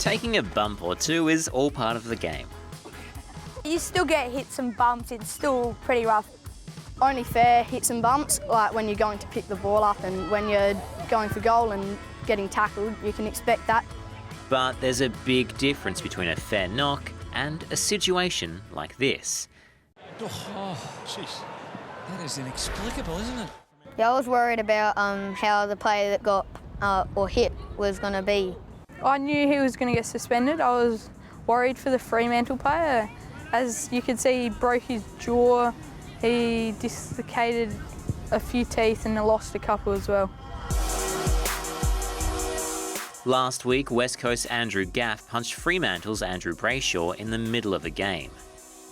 Taking a bump or two is all part of the game. You still get hits and bumps, it's still pretty rough. Only fair hits and bumps, like when you're going to pick the ball up and when you're going for goal and getting tackled, you can expect that. But there's a big difference between a fair knock and a situation like this. Oh, jeez. That is inexplicable, isn't it? Yeah, I was worried about how the player that got or hit was going to be. I knew he was going to get suspended. I was worried for the Fremantle player. As you can see, he broke his jaw, he dislocated a few teeth and lost a couple as well. Last week, West Coast Andrew Gaff punched Fremantle's Andrew Brayshaw in the middle of a game.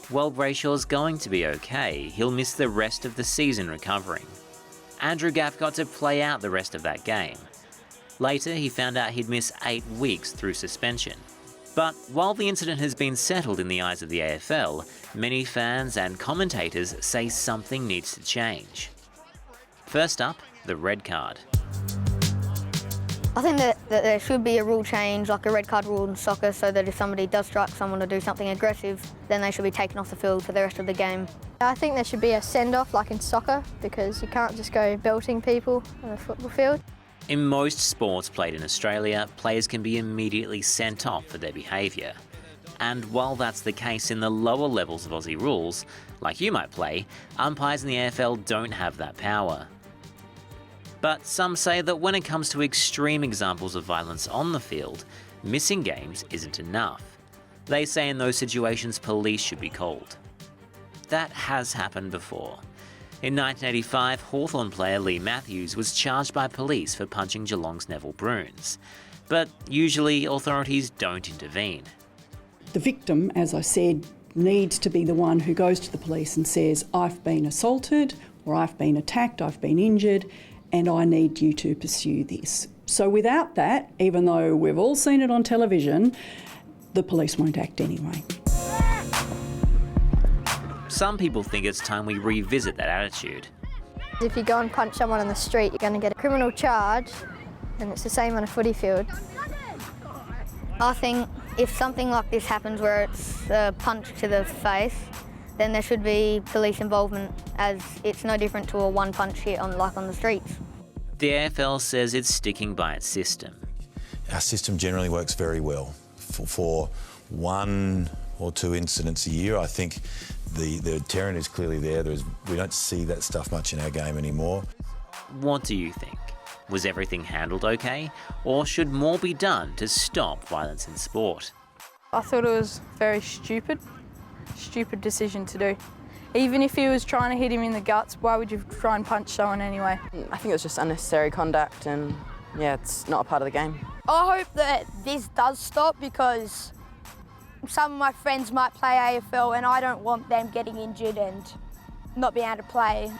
While Brayshaw's going to be okay, he'll miss the rest of the season recovering. Andrew Gaff got to play out the rest of that game. Later, he found out he'd miss 8 weeks through suspension. But while the incident has been settled in the eyes of the AFL, many fans and commentators say something needs to change. First up, the red card. I think that there should be a rule change, like a red card rule in soccer, so that if somebody does strike someone or do something aggressive, then they should be taken off the field for the rest of the game. I think there should be a send-off like in soccer, because you can't just go belting people on a football field. In most sports played in Australia, players can be immediately sent off for their behaviour. And while that's the case in the lower levels of Aussie rules, like you might play, umpires in the AFL don't have that power. But some say that when it comes to extreme examples of violence on the field, missing games isn't enough. They say in those situations police should be called. That has happened before. In 1985, Hawthorn player Lee Matthews was charged by police for punching Geelong's Neville Bruns. But usually authorities don't intervene. The victim, as I said, needs to be the one who goes to the police and says, I've been assaulted, or I've been attacked, I've been injured, and I need you to pursue this. So without that, even though we've all seen it on television, the police won't act anyway. Some people think it's time we revisit that attitude. If you go and punch someone on the street, you're going to get a criminal charge, and it's the same on a footy field. I think if something like this happens where it's a punch to the face, then there should be police involvement, as it's no different to a one-punch hit on the streets. The AFL says it's sticking by its system. Our system generally works very well. For 1 or 2 incidents a year, I think the deterrent is clearly there. We don't see that stuff much in our game anymore. What do you think? Was everything handled okay? Or should more be done to stop violence in sport? I thought it was very stupid decision to do. Even if he was trying to hit him in the guts, why would you try and punch someone anyway? I think it was just unnecessary conduct and, yeah, it's not a part of the game. I hope that this does stop, because some of my friends might play AFL and I don't want them getting injured and not being able to play.